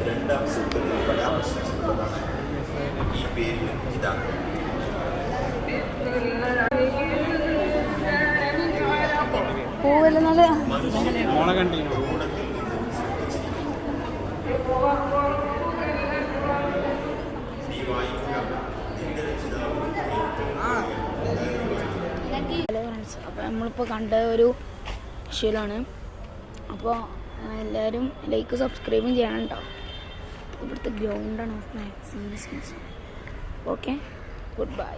രണ്ടാം സൂത്രത്തിൽ പരാമർശിച്ചിട്ടുള്ളതാണ് ഈ പേരിലും ഇതാണ്. പൂവെല്ലാം നല്ല ഹലോ ഫ്രണ്ട്സ്, അപ്പോൾ നമ്മളിപ്പോൾ കണ്ട ഒരു വിഷ്വലാണ്. അപ്പോൾ എല്ലാവരും ലൈക്ക് സബ്സ്ക്രൈബും ചെയ്യണം കേട്ടോ. ഇവിടുത്തെ ഗ്രൗണ്ടാണ് സീരിയസ്. Okay, good bye.